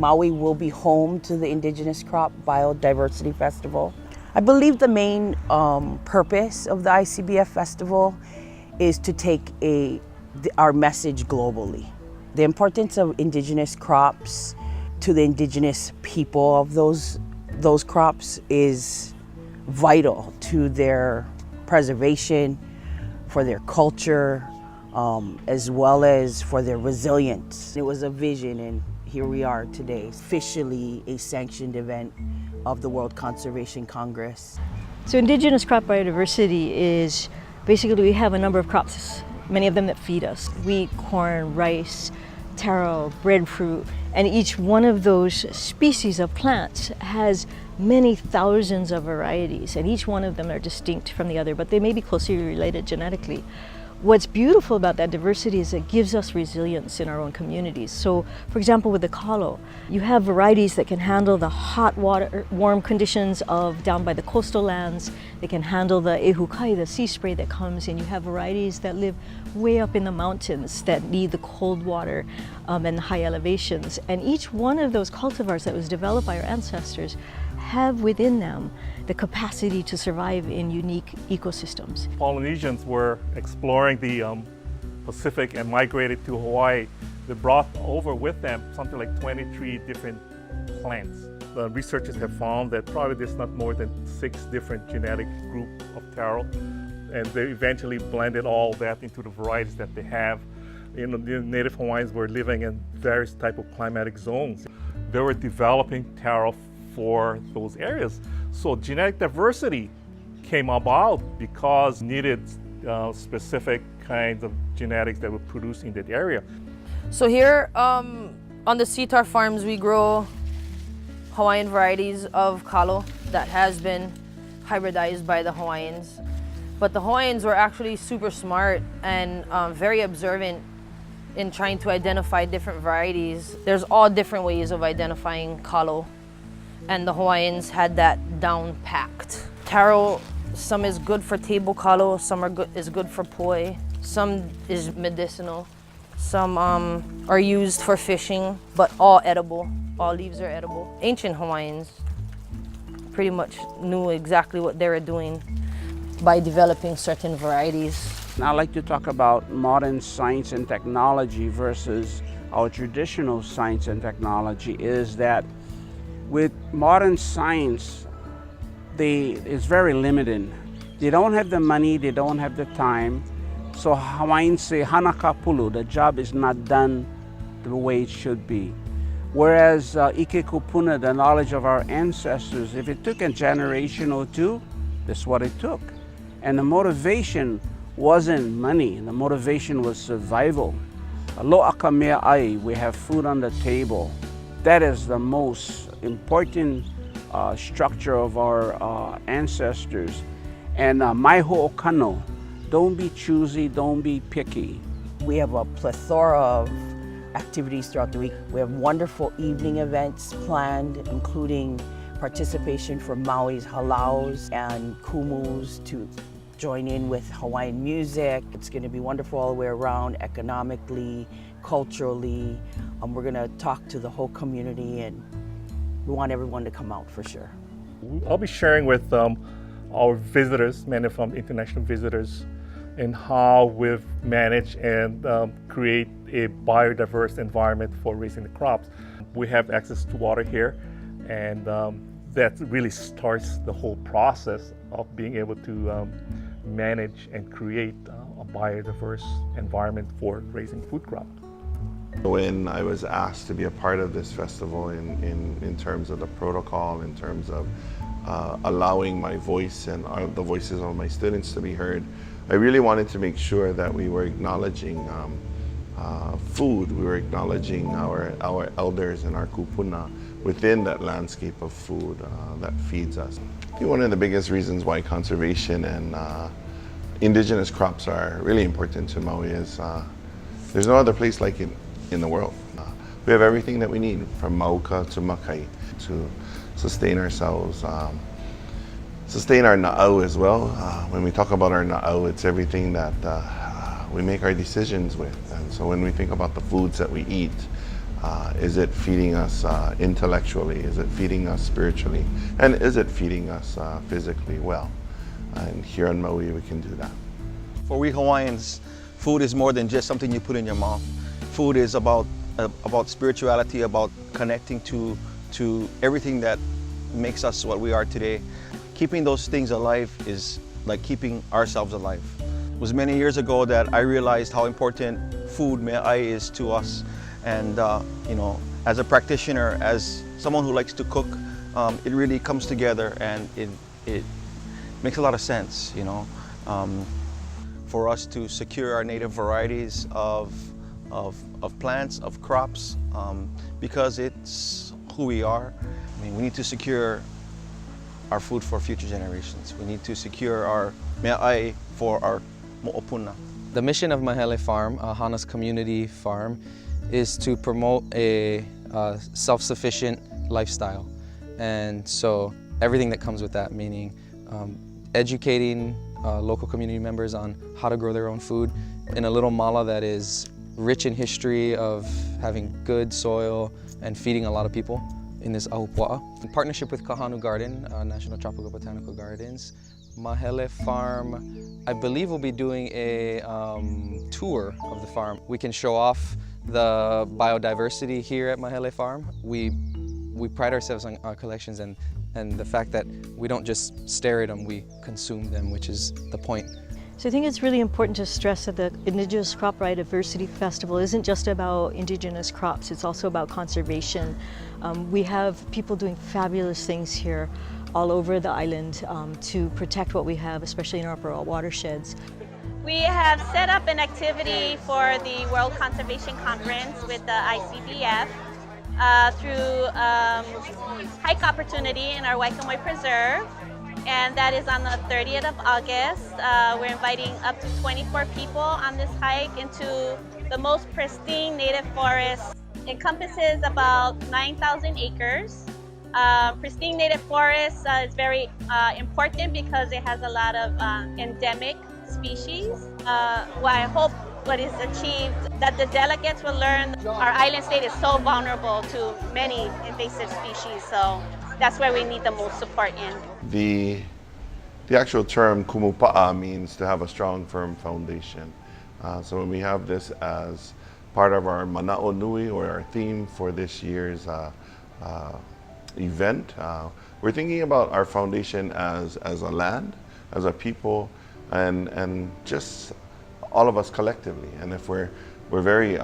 Maui will be home to the Indigenous Crop Biodiversity Festival. I believe the main purpose of the ICBF Festival is to take our message globally. The importance of indigenous crops to the indigenous people of those crops is vital to their preservation, for their culture, as well as for their resilience. It was a vision, and here we are today, officially a sanctioned event of the World Conservation Congress. So Indigenous crop biodiversity is basically we have a number of crops, many of them that feed us. Wheat, corn, rice, taro, breadfruit, and each one of those species of plants has many thousands of varieties, and each one of them are distinct from the other, but they may be closely related genetically. What's beautiful about that diversity is it gives us resilience in our own communities. So, for example, with the kalo, you have varieties that can handle the hot water, warm conditions of down by the coastal lands. They can handle the ehukai, the sea spray that comes in. You have varieties that live way up in the mountains that need the cold water and the high elevations. And each one of those cultivars that was developed by our ancestors have within them the capacity to survive in unique ecosystems. Polynesians were exploring the Pacific and migrated to Hawaii. They brought over with them something like 23 different plants. The researchers have found that probably there's not more than 6 different genetic groups of taro, and they eventually blended all that into the varieties that they have. You know, the native Hawaiians were living in various type of climatic zones. They were developing taro for those areas. So genetic diversity came about because needed specific kinds of genetics that were produced in that area. So here on the Sitar farms, we grow Hawaiian varieties of kalo that has been hybridized by the Hawaiians. But the Hawaiians were actually super smart and very observant in trying to identify different varieties. There's all different ways of identifying kalo, and the Hawaiians had that down packed. Taro, some is good for table kalo, some is good for poi, some is medicinal, some are used for fishing, but all edible. All leaves are edible. Ancient Hawaiians pretty much knew exactly what they were doing by developing certain varieties. I like to talk about modern science and technology versus our traditional science and technology is that with modern science, it's very limited. They don't have the money, they don't have the time. So Hawaiians say, hana ka pulu, the job is not done the way it should be. Whereas ike kupuna, the knowledge of our ancestors, if it took a generation or two, that's what it took. And the motivation wasn't money, the motivation was survival. Lo'a ka mea ai, we have food on the table. That is the most important structure of our ancestors. And mai ho'okano, don't be choosy, don't be picky. We have a plethora of activities throughout the week. We have wonderful evening events planned, including participation from Maui's halaus and kumus to join in with Hawaiian music. It's going to be wonderful all the way around, economically, culturally. We're going to talk to the whole community, and we want everyone to come out for sure. I'll be sharing with our visitors, many from international visitors, and how we've managed and create a biodiverse environment for raising the crops. We have access to water here, and that really starts the whole process of being able to manage and create a biodiverse environment for raising food crops. When I was asked to be a part of this festival in terms of the protocol, in terms of allowing my voice and the voices of my students to be heard, I really wanted to make sure that we were acknowledging food, we were acknowledging our elders and our kupuna within that landscape of food that feeds us. I think one of the biggest reasons why conservation and indigenous crops are really important to Maui is there's no other place like it in the world. We have everything that we need, from mauka to makai, to sustain ourselves, sustain our na'au as well. When we talk about our na'au, it's everything that we make our decisions with. And so when we think about the foods that we eat, Is it feeding us intellectually? Is it feeding us spiritually? And is it feeding us physically well? And here in Maui, we can do that. For we Hawaiians, food is more than just something you put in your mouth. Food is about spirituality, about connecting to everything that makes us what we are today. Keeping those things alive is like keeping ourselves alive. It was many years ago that I realized how important food, me'ai, is to us. And you know, as a practitioner, as someone who likes to cook, it really comes together, and it makes a lot of sense, you know, for us to secure our native varieties of plants, of crops, because it's who we are. I mean, we need to secure our food for future generations. We need to secure our me'ai for our mo'opuna. The mission of Mahele Farm, Hana's community farm, is to promote a self-sufficient lifestyle. And so everything that comes with that, meaning educating local community members on how to grow their own food in a little mala that is rich in history of having good soil and feeding a lot of people in this ahupua'a. In partnership with Kahanu Garden, National Tropical Botanical Gardens, Mahele Farm, I believe we'll be doing a tour of the farm. We can show off the biodiversity here at Mahele Farm. We pride ourselves on our collections and the fact that we don't just stare at them, we consume them, which is the point. So I think it's really important to stress that the Indigenous Crop Biodiversity Festival isn't just about indigenous crops, it's also about conservation. We have people doing fabulous things here all over the island to protect what we have, especially in our watersheds. We have set up an activity for the World Conservation Conference with the ICBF through hike opportunity in our Waikamoi Preserve, and that is on the 30th of August. We're inviting up to 24 people on this hike into the most pristine native forest. It encompasses about 9,000 acres. Pristine native forest is very important because it has a lot of endemic species. I hope what is achieved, that the delegates will learn our island state is so vulnerable to many invasive species, so that's where we need the most support in. The actual term Kumupa'a means to have a strong, firm foundation. So when we have this as part of our Mana'o Nui, or our theme for this year's event, we're thinking about our foundation as a land, as a people, and just all of us collectively. And if we're very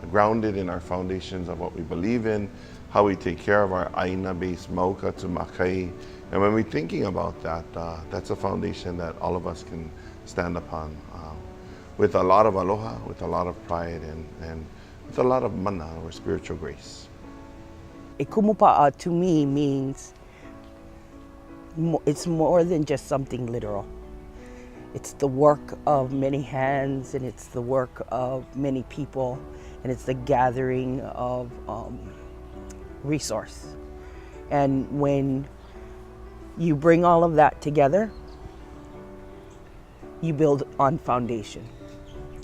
grounded in our foundations of what we believe in, how we take care of our aina-based mauka to makai, and when we're thinking about that, that's a foundation that all of us can stand upon with a lot of aloha, with a lot of pride, and with a lot of mana, or spiritual grace. A Kumupa'a to me means it's more than just something literal. It's the work of many hands, and it's the work of many people, and it's the gathering of resource. And when you bring all of that together, you build on foundation.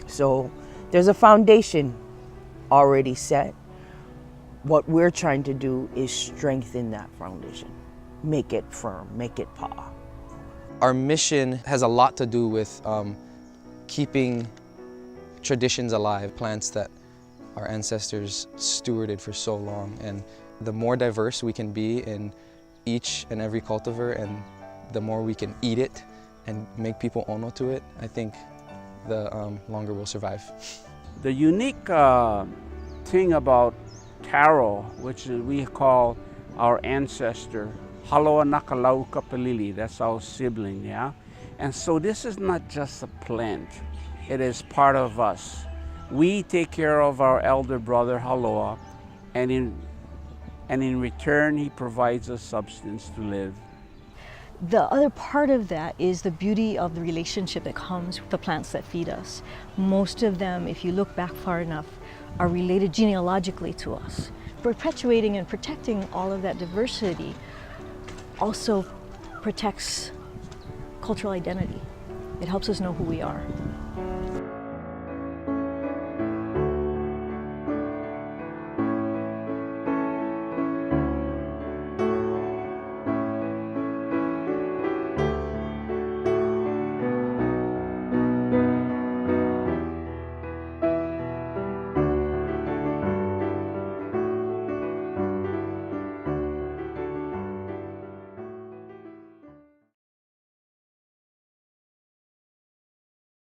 So there's a foundation already set. What we're trying to do is strengthen that foundation, make it firm, make it pa'a. Our mission has a lot to do with keeping traditions alive, plants that our ancestors stewarded for so long. And the more diverse we can be in each and every cultivar, and the more we can eat it and make people ono to it, I think the longer we'll survive. The unique thing about taro, which we call our ancestor, Haloa Nakalau Kapalili, that's our sibling, yeah? And so this is not just a plant, it is part of us. We take care of our elder brother Haloa, and in return he provides us substance to live. The other part of that is the beauty of the relationship that comes with the plants that feed us. Most of them, if you look back far enough, are related genealogically to us. Perpetuating and protecting all of that diversity also protects cultural identity. It helps us know who we are.